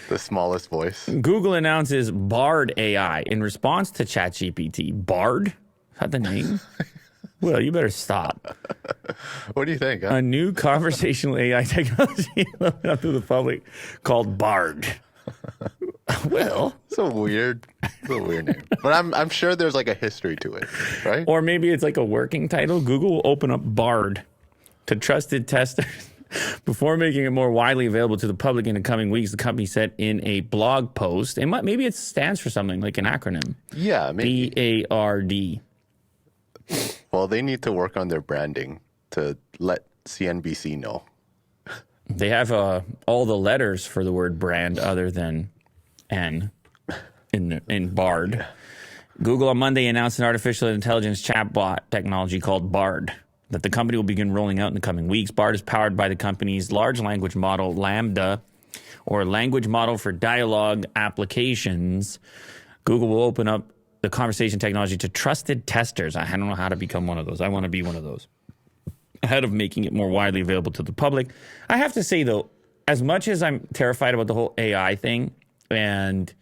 The smallest voice. Google announces Bard AI in response to ChatGPT. Bard? Is that the name? Well, you better stop. What do you think? Huh? A new conversational AI technology up to the public called Bard. Well, It's a weird name. But I'm sure there's like a history to it, right? or maybe it's like a working title. Google will open up Bard to trusted testers before making it more widely available to the public in the coming weeks. The company said in a blog post, maybe it stands for something like an acronym. Yeah, maybe. BARD. Well, they need to work on their branding to let CNBC know. They have all the letters for the word brand other than N in Bard. Google on Monday announced an artificial intelligence chatbot technology called Bard that the company will begin rolling out in the coming weeks. Bard is powered by the company's large language model, Lambda, or language model for dialogue applications. Google will open up the conversation technology to trusted testers. I don't know how to become one of those. I want to be one of those. Ahead of making it more widely available to the public. I have to say, though, as much as I'm terrified about the whole AI thing and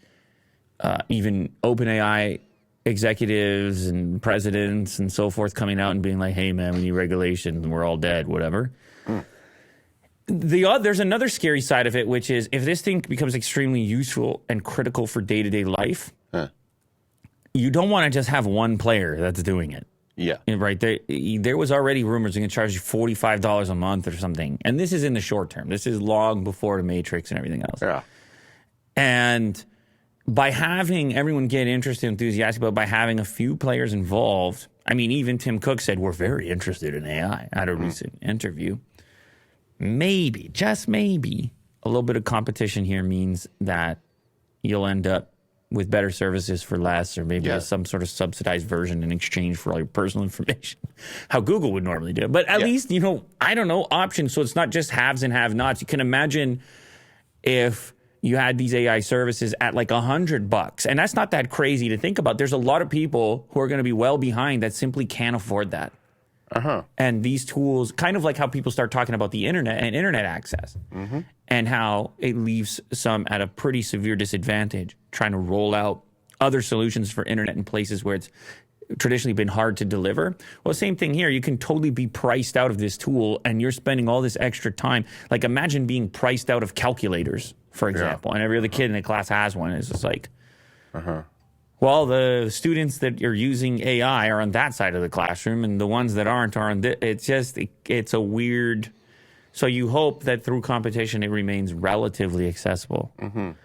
even OpenAI executives and presidents and so forth coming out and being like, hey, man, we need regulation, we're all dead, whatever. There's another scary side of it, which is if this thing becomes extremely useful and critical for day-to-day life, you don't want to just have one player that's doing it. Yeah. Right. There was already rumors they're going to charge you $45 a month or something. And this is in the short term. This is long before the Matrix and everything else. Yeah. And by having everyone get interested, enthusiastic about by having a few players involved, I mean, even Tim Cook said, we're very interested in AI at a recent interview. Maybe, just maybe, a little bit of competition here means that you'll end up with better services for less, or maybe some sort of subsidized version in exchange for all your personal information, how Google would normally do it. But at least, I don't know, options. So it's not just haves and have-nots. You can imagine if you had these AI services at like $100, and that's not that crazy to think about. There's a lot of people who are going to be well behind that simply can't afford that. And these tools, kind of like how people start talking about the internet and internet access, and how it leaves some at a pretty severe disadvantage trying to roll out other solutions for internet in places where it's traditionally been hard to deliver. Well, same thing here. You can totally be priced out of this tool, and you're spending all this extra time. Like, imagine being priced out of calculators, for example, and every other kid in the class has one. It's just like, well, the students that are using AI are on that side of the classroom, and the ones that aren't are on this. It's a weird. So you hope that through competition, it remains relatively accessible.